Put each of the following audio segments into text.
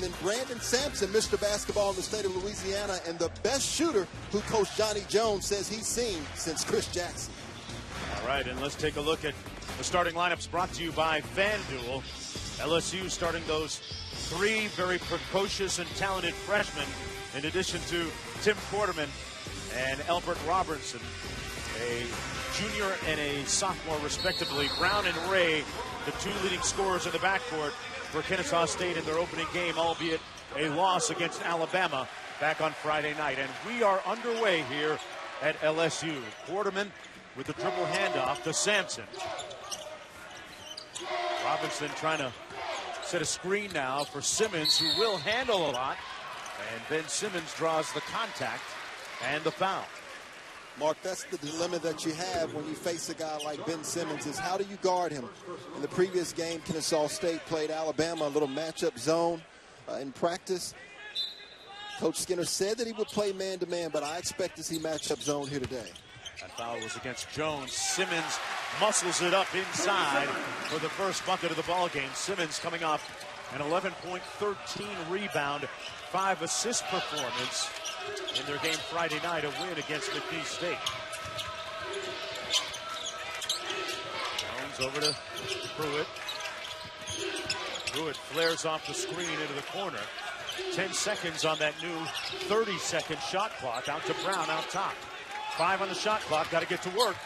And Brandon Sampson, Mr. Basketball in the state of Louisiana, and the best shooter who Coach Johnny Jones says he's seen since Chris Jackson. All right, and let's take a look at the starting lineups brought to you by FanDuel. LSU starting those three very precocious and talented freshmen, in addition to Tim Quarterman and Albert Robertson, a junior and a sophomore respectively. Brown and Ray, the two leading scorers in the backcourt for Kennesaw State in their opening game, albeit a loss against Alabama back on Friday night. And we are underway here at LSU. Quarterman with the dribble handoff to Sampson. Robinson trying to set a screen now for Simmons, who will handle a lot. And Ben Simmons draws the contact and the foul. Mark, that's the dilemma that you have when you face a guy like Ben Simmons, is how do you guard him? In the previous game, Kennesaw State played Alabama, a little matchup zone in practice. Coach Skinner said that he would play man-to-man, but I expect to see matchup zone here today. That foul was against Jones. Simmons muscles it up inside for the first bucket of the ball game. Simmons coming off an 11-point, 13 rebound, 5 assist performance in their game Friday night, a win against McNeese State. Jones over to Pruitt. Pruitt flares off the screen into the corner. 10 seconds on that new 30-second shot clock. Out to Brown out top. 5 on the shot clock. Got to get to work.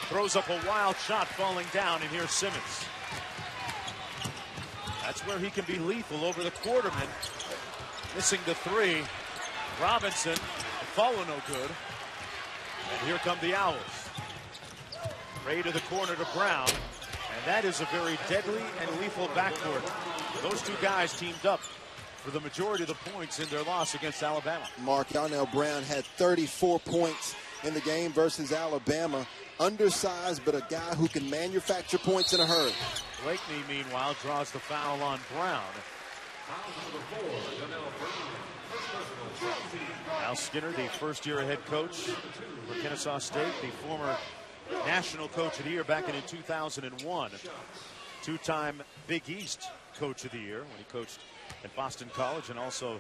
Throws up a wild shot falling down, and here's Simmons. That's where he can be lethal over the Quarterman. Missing the three. Robinson, the follow no good. And here come the Owls. Ray to the corner to Brown. And that is a very deadly and lethal backcourt. Those two guys teamed up for the majority of the points in their loss against Alabama. Mark, Yarnell Brown had 34 points in the game versus Alabama. Undersized, but a guy who can manufacture points in a hurry. Blakeney, meanwhile, draws the foul on Brown. Al Skinner, the first-year head coach for Kennesaw State, the former National Coach of the Year back in 2001. Two-time Big East Coach of the Year when he coached at Boston College and also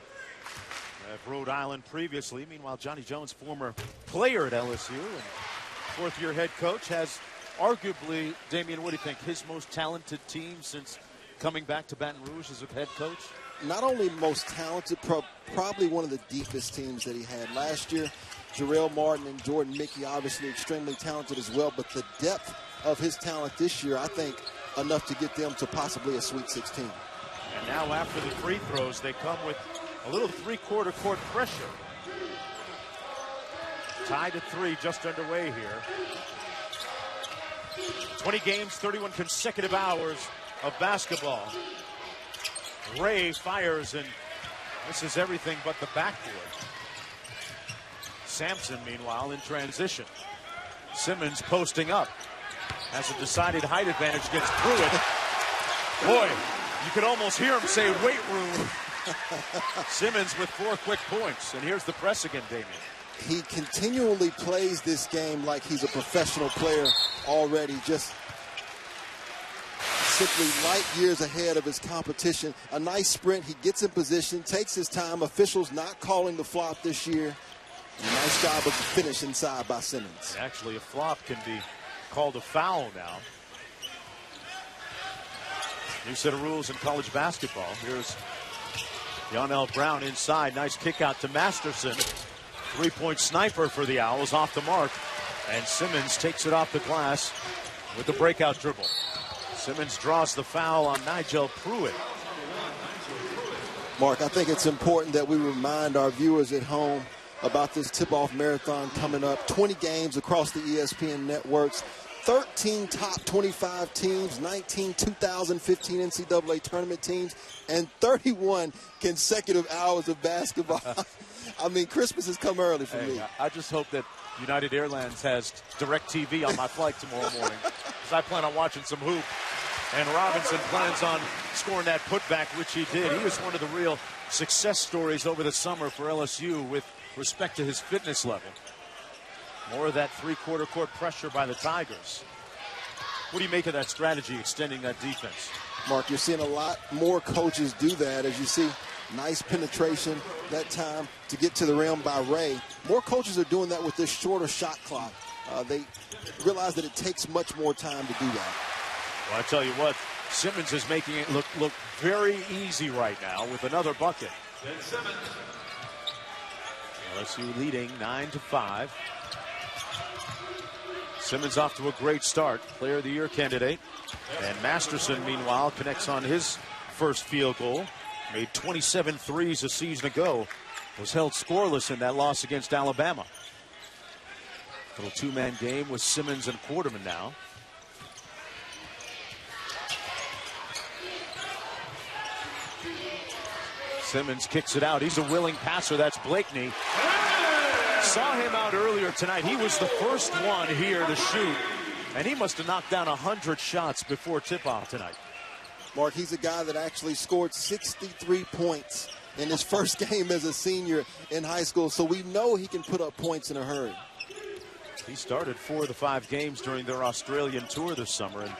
at Rhode Island previously. Meanwhile, Johnny Jones, former player at LSU and fourth-year head coach, has arguably, Damian, what do you think, his most talented team since coming back to Baton Rouge as a head coach? Not only most talented, probably one of the deepest teams that he had last year. Jarrell Martin and Jordan Mickey obviously extremely talented as well, but the depth of his talent this year, I think, enough to get them to possibly a Sweet 16. And now after the free throws, they come with a little three-quarter court pressure. Tied at 3, just underway here. 20 games, 31 consecutive hours of basketball. Ray fires and misses everything but the backboard. Sampson, meanwhile, in transition. Simmons posting up. Has a decided height advantage against Pruitt. Boy, you could almost hear him say weight room. Simmons with 4 quick points. And here's the press again, Damian. He continually plays this game like he's a professional player already, just simply light years ahead of his competition. A nice sprint. He gets in position, takes his time. Officials not calling the flop this year. A nice job of the finish inside by Simmons. Actually, a flop can be called a foul now. New set of rules in college basketball. Here's Yarnell Brown inside. Nice kick out to Masterson. 3-point sniper for the Owls, off the mark. And Simmons takes it off the glass with the breakout dribble. Simmons draws the foul on Nigel Pruitt. Mark, I think it's important that we remind our viewers at home about this tip-off marathon coming up. 20 games across the ESPN networks. 13 top 25 teams, 19 2015 NCAA tournament teams, and 31 consecutive hours of basketball. I mean, Christmas has come early for me. I just hope that United Airlines has DirecTV on my flight tomorrow morning, because I plan on watching some hoop. And Robinson plans on scoring that putback, which he did. He was one of the real success stories over the summer for LSU with respect to his fitness level. More of that three-quarter court pressure by the Tigers. What do you make of that strategy, extending that defense? Mark, you're seeing a lot more coaches do that. As you see, nice penetration that time to get to the rim by Ray. More coaches are doing that with this shorter shot clock. They realize that it takes much more time to do that. Well, I tell you what, Simmons is making it look very easy right now with another bucket. LSU leading 9-5. Simmons off to a great start, Player of the Year candidate. And Masterson, meanwhile, connects on his first field goal. Made 27 threes a season ago. Was held scoreless in that loss against Alabama. Little two-man game with Simmons and Quarterman now. Simmons kicks it out. He's a willing passer. That's Blakeney. Saw him out earlier tonight. He was the first one here to shoot. And he must have knocked down 100 shots before tip-off tonight. Mark, he's a guy that actually scored 63 points in his first game as a senior in high school. So we know he can put up points in a hurry. He started 4 of the 5 games during their Australian tour this summer and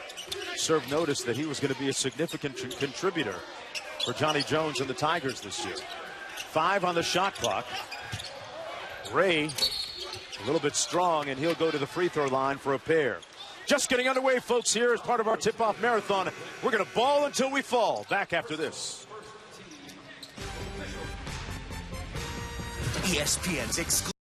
served notice that he was going to be a significant contributor for Johnny Jones and the Tigers this year. 5 on the shot clock. Ray, a little bit strong, and he'll go to the free throw line for a pair. Just getting underway, folks, here as part of our tip-off marathon. We're going to ball until we fall. Back after this. ESPN's exclusive